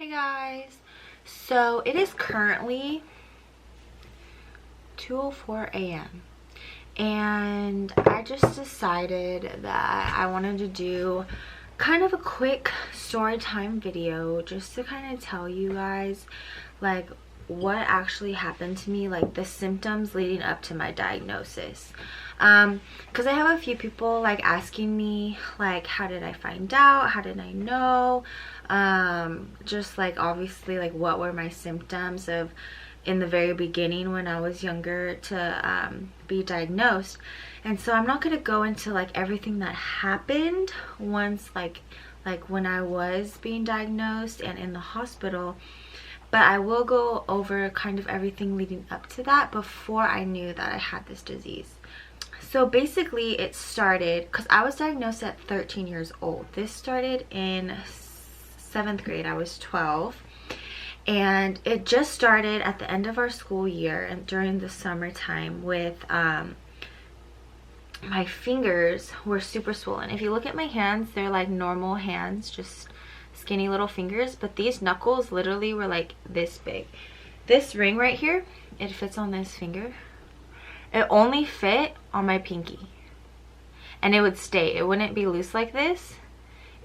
Hey guys, so it is currently 2:04 a.m. and I just decided that I wanted to do kind of a quick story time video just to kind of tell you guys like what actually happened to me, like the symptoms leading up to my diagnosis. Because I have a few people like asking me like, how did I find out, how did I know, just like obviously like what were my symptoms of in the very beginning when I was younger to be diagnosed. And so I'm not going to go into like everything that happened once like when I was being diagnosed and in the hospital, but I will go over kind of everything leading up to that before I knew that I had this disease. So basically it started because I was diagnosed at 13 years old. This started in 7th grade. I was 12. And it just started at the end of our school year and during the summertime with my fingers were super swollen. If you look at my hands, they're like normal hands, just skinny little fingers, but these knuckles literally were like this big. This ring right here, it fits on this finger. It only fit on my pinky and it would stay. It wouldn't be loose like this.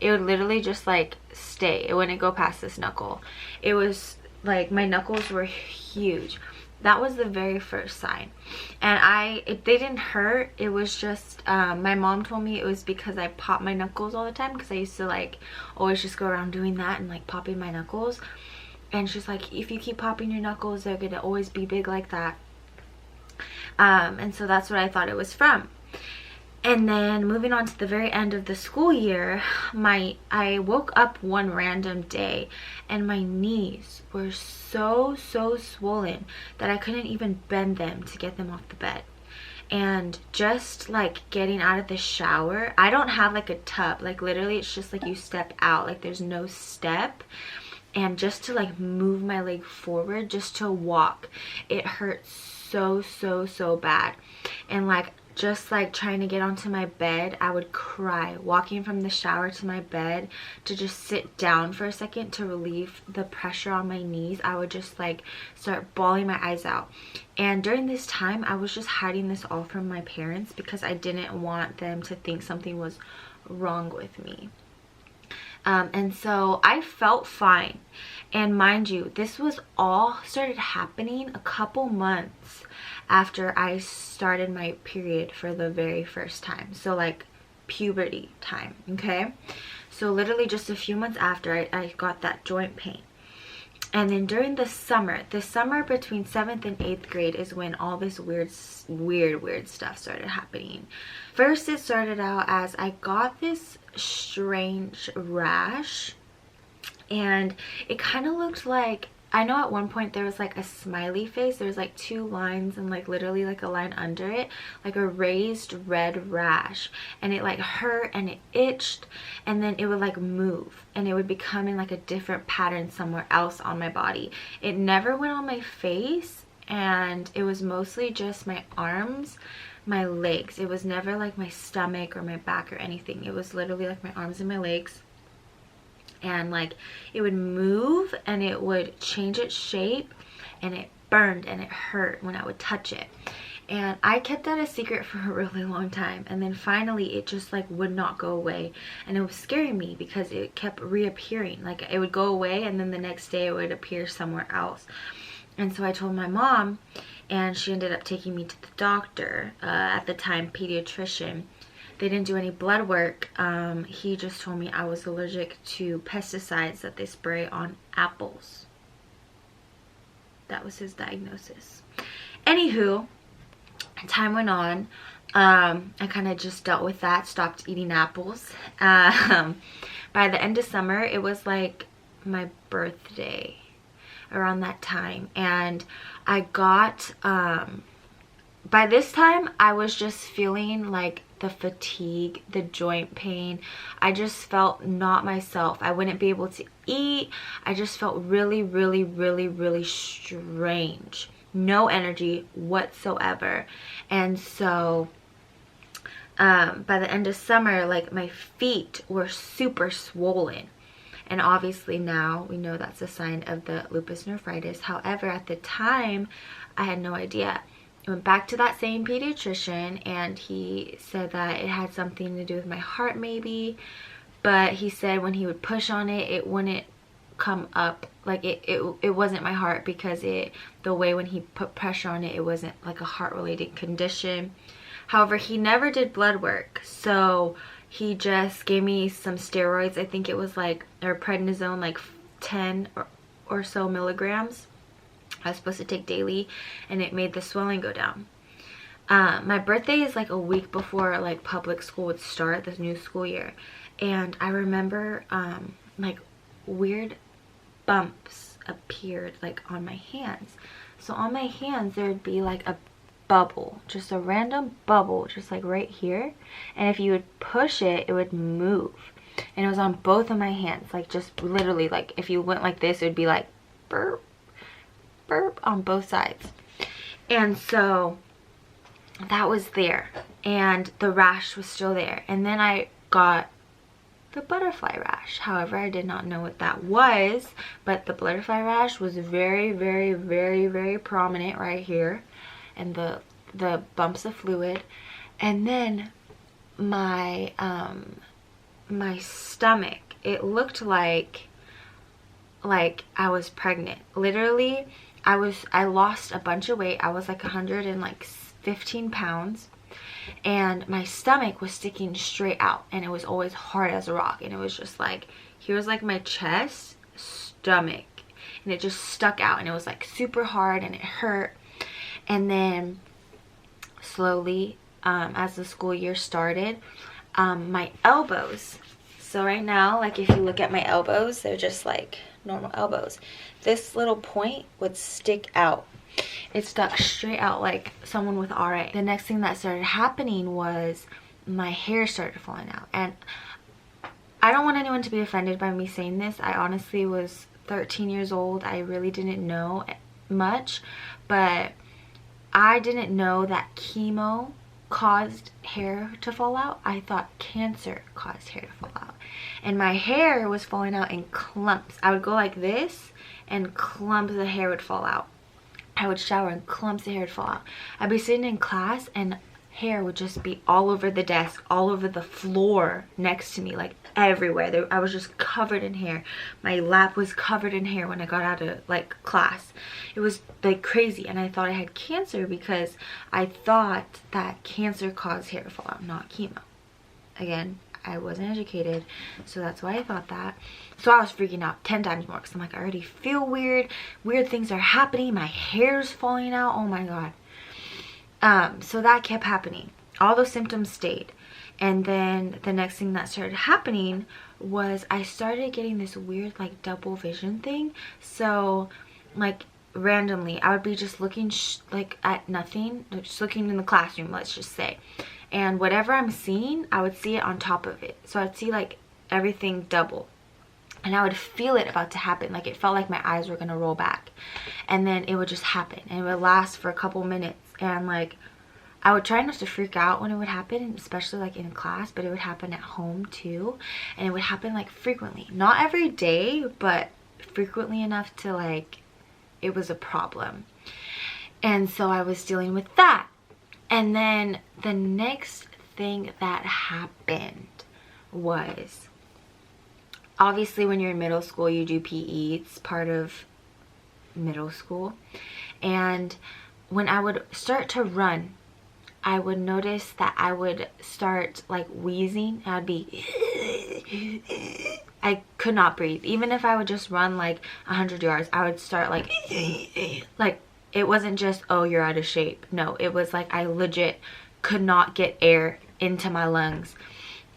It would literally just like stay. It wouldn't go past this knuckle. It was like my knuckles were huge. That was the very first sign. And they didn't hurt. It was just my mom told me it was because I popped my knuckles all the time, because I used to like always just go around doing that and like popping my knuckles. And she's like, if you keep popping your knuckles, they're gonna always be big like that. And so that's what I thought it was from. And then moving on to the very end of the school year, I woke up one random day and my knees were so swollen that I couldn't even bend them to get them off the bed. And just like getting out of the shower, I don't have like a tub, like literally it's just like you step out, like there's no step. And just to like move my leg forward, just to walk, it hurts so bad. And like just like trying to get onto my bed, I would cry walking from the shower to my bed to just sit down for a second to relieve the pressure on my knees. I would just like start bawling my eyes out. And during this time I was just hiding this all from my parents because I didn't want them to think something was wrong with me. And so I felt fine. And mind you, this was all started happening a couple months after I started my period for the very first time. So like puberty time, okay? So literally just a few months after I got that joint pain. And then during the summer between 7th and 8th grade is when all this weird stuff started happening. First, it started out as I got this strange rash, and it kind of looked like, I know at one point there was like a smiley face. There was like 2 lines and like literally like a line under it, like a raised red rash, and it like hurt and it itched, and then it would like move and it would become in like a different pattern somewhere else on my body. It never went on my face, and it was mostly just my arms, my legs. It was never like my stomach or my back or anything. It was literally like my arms and my legs. And like it would move and it would change its shape, and it burned and it hurt when I would touch it. And I kept that a secret for a really long time, and then finally it just like would not go away, and it was scaring me because it kept reappearing. Like it would go away and then the next day it would appear somewhere else. And so I told my mom, and she ended up taking me to the doctor, at the time pediatrician. They didn't do any blood work. He just told me I was allergic to pesticides that they spray on apples. That was his diagnosis. Anywho, time went on. I kind of just dealt with that, stopped eating apples. By the end of summer, it was like my birthday around that time, and I got by this time I was just feeling like the fatigue, the joint pain. I just felt not myself. I wouldn't be able to eat. I just felt really strange. No energy whatsoever. And so by the end of summer, like my feet were super swollen. And obviously now we know that's a sign of the lupus nephritis. However, at the time, I had no idea. I went back to that same pediatrician and he said that it had something to do with my heart maybe. But he said when he would push on it, it wouldn't come up. Like it wasn't my heart, because the way when he put pressure on it, it wasn't like a heart related condition. However, he never did blood work, so he just gave me some steroids. I think it was like, or prednisone, like 10 or so milligrams I was supposed to take daily, and it made the swelling go down. My birthday is like a week before like public school would start, this new school year, and I remember like weird bumps appeared like on my hands. So on my hands there would be like a bubble, just a random bubble, just like right here, and if you would push it, it would move. And it was on both of my hands, like just literally, like if you went like this, it would be like burp burp on both sides. And so that was there, and the rash was still there. And then I got the butterfly rash. However, I did not know what that was, but the butterfly rash was very, very, very, very prominent right here, and the bumps of fluid. And then my my stomach, it looked like I was pregnant. Literally, I lost a bunch of weight. I was like 115 pounds, and my stomach was sticking straight out, and it was always hard as a rock. And it was just like, here's like my chest, stomach, and it just stuck out, and it was like super hard, and it hurt. And then slowly, as the school year started, my elbows, so right now, like if you look at my elbows, they're just like normal elbows. This little point would stick out. It stuck straight out like someone with RA. The next thing that started happening was my hair started falling out. And I don't want anyone to be offended by me saying this. I honestly was 13 years old. I really didn't know much, but I didn't know that chemo caused hair to fall out. I thought cancer caused hair to fall out. And my hair was falling out in clumps. I would go like this, and clumps of hair would fall out. I would shower and clumps of hair would fall out. I'd be sitting in class and hair would just be all over the desk, all over the floor next to me, like everywhere. I was just covered in hair. My lap was covered in hair when I got out of like class. It was like crazy, and I thought I had cancer because I thought that cancer caused hair to fall out, not chemo. Again, I wasn't educated, so that's why I thought that. So I was freaking out 10 times more, because I'm like, I already feel weird. Weird things are happening. My hair's falling out. Oh my god. So that kept happening. All those symptoms stayed. And then the next thing that started happening was I started getting this weird like double vision thing. So like randomly I would be just looking like at nothing, just looking in the classroom, let's just say, and whatever I'm seeing, I would see it on top of it. So I'd see like everything double, and I would feel it about to happen. Like it felt like my eyes were gonna roll back, and then it would just happen, and it would last for a couple minutes. And like I would try not to freak out when it would happen, especially like in class, but it would happen at home too. And it would happen like frequently, not every day, but frequently enough to like it was a problem. And so I was dealing with that. And then the next thing that happened was, obviously when you're in middle school you do PE, it's part of middle school. And when I would start to run, I would notice that I would start like wheezing. I'd be I could not breathe. Even if I would just run like 100 yards, I would start like it wasn't just, oh, you're out of shape. No, it was like I legit could not get air into my lungs.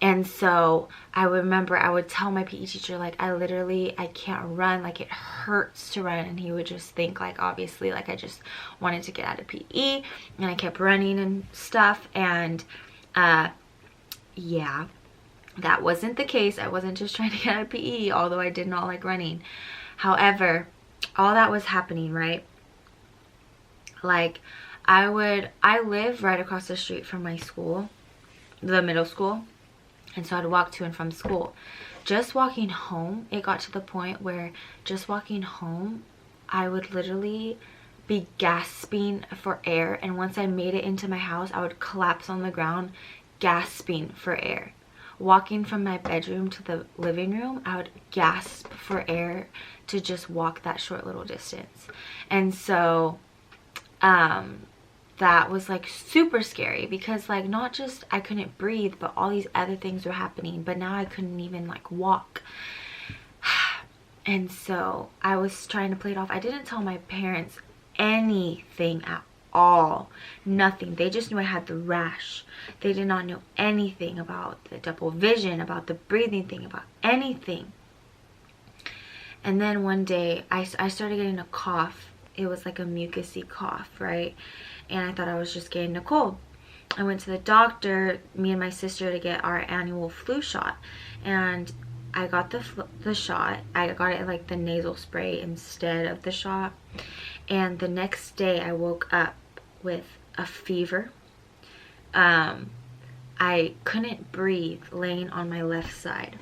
And so I remember I would tell my PE teacher, like, I can't run, like it hurts to run. And he would just think like, obviously, like I just wanted to get out of PE, and I kept running and stuff. And yeah, that wasn't the case. I wasn't just trying to get out of PE, although I did not like running. However, all that was happening, right? Like I live right across the street from my school, the middle school. And so I'd walk to and from school. just walking home, it got to the point where just walking home, I would literally be gasping for air, and once I made it into my house, I would collapse on the ground gasping for air. Walking from my bedroom to the living room, I would gasp for air to just walk that short little distance. And so that was like super scary, because like not just I couldn't breathe, but all these other things were happening. But now I couldn't even like walk. And so I was trying to play it off. I didn't tell my parents anything at all. Nothing. They just knew I had the rash. They did not know anything about the double vision, about the breathing thing, about anything. And then one day I started getting a cough. It was like a mucusy cough, right? And I thought I was just getting a cold. I went to the doctor, me and my sister, to get our annual flu shot. And I got the shot. I got it like the nasal spray instead of the shot. And the next day I woke up with a fever. I couldn't breathe laying on my left side.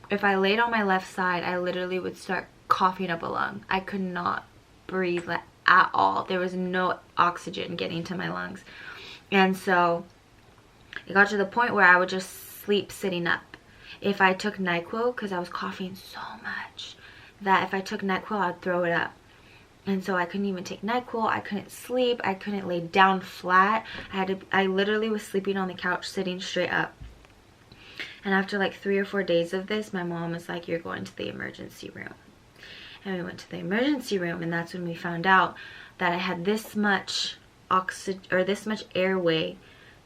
If I laid on my left side, I literally would start coughing up a lung. I could not breathe at all. There was no oxygen getting to my lungs. And so it got to the point where I would just sleep sitting up. If I took NyQuil, because I was coughing so much that if I took NyQuil, I'd throw it up. And so I couldn't even take NyQuil. I couldn't sleep. I couldn't lay down flat. I literally was sleeping on the couch, sitting straight up. And after like 3 or 4 days of this, my mom was like, you're going to the emergency room. And we went to the emergency room, and that's when we found out that I had this much this much airway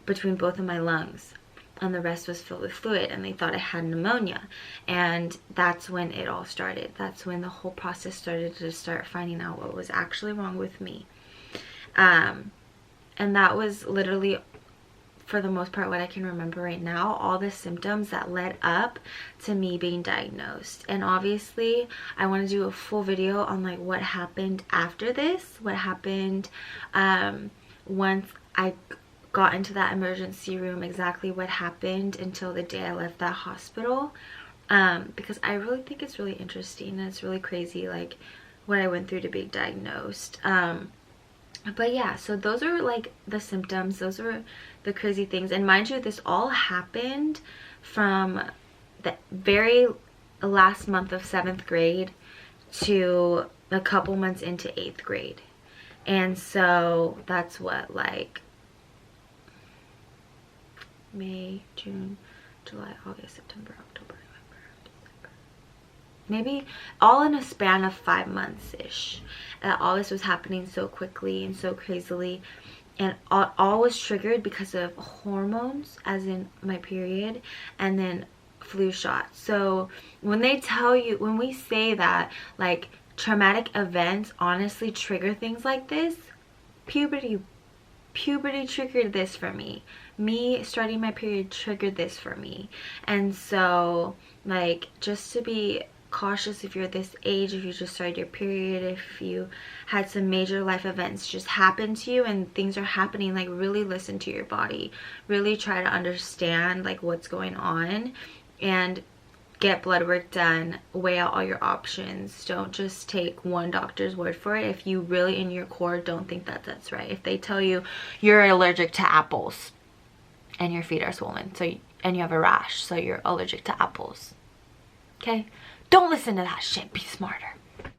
between both of my lungs, and the rest was filled with fluid, and they thought I had pneumonia. And that's when it all started. That's when the whole process started, to start finding out what was actually wrong with me. And that was literally, for the most part, what I can remember right now, all the symptoms that led up to me being diagnosed. And obviously I want to do a full video on like what happened after this, what happened once I got into that emergency room, exactly what happened until the day I left that hospital, because I really think it's really interesting, and it's really crazy like what I went through to be diagnosed. But yeah, so those are like the symptoms, those are the crazy things. And mind you, this all happened from the very last month of 7th grade to a couple months into 8th grade. And so that's what, like May, June, July, August, September, October, November, December. Maybe all in a span of 5 months-ish. All this was happening so quickly and so crazily. And all was triggered because of hormones, as in my period, and then flu shots. So when they tell you, when we say that like traumatic events honestly trigger things like this, puberty triggered this for me. Me starting my period triggered this for me. And so like, just to be cautious if you're this age, if you just started your period, if you had some major life events just happen to you and things are happening, like really listen to your body, really try to understand like what's going on, and get blood work done, weigh out all your options. Don't just take one doctor's word for it if you really in your core don't think that that's right. If they tell you you're allergic to apples and your feet are swollen, and you have a rash, so you're allergic to apples, okay? Don't listen to that shit. Be smarter.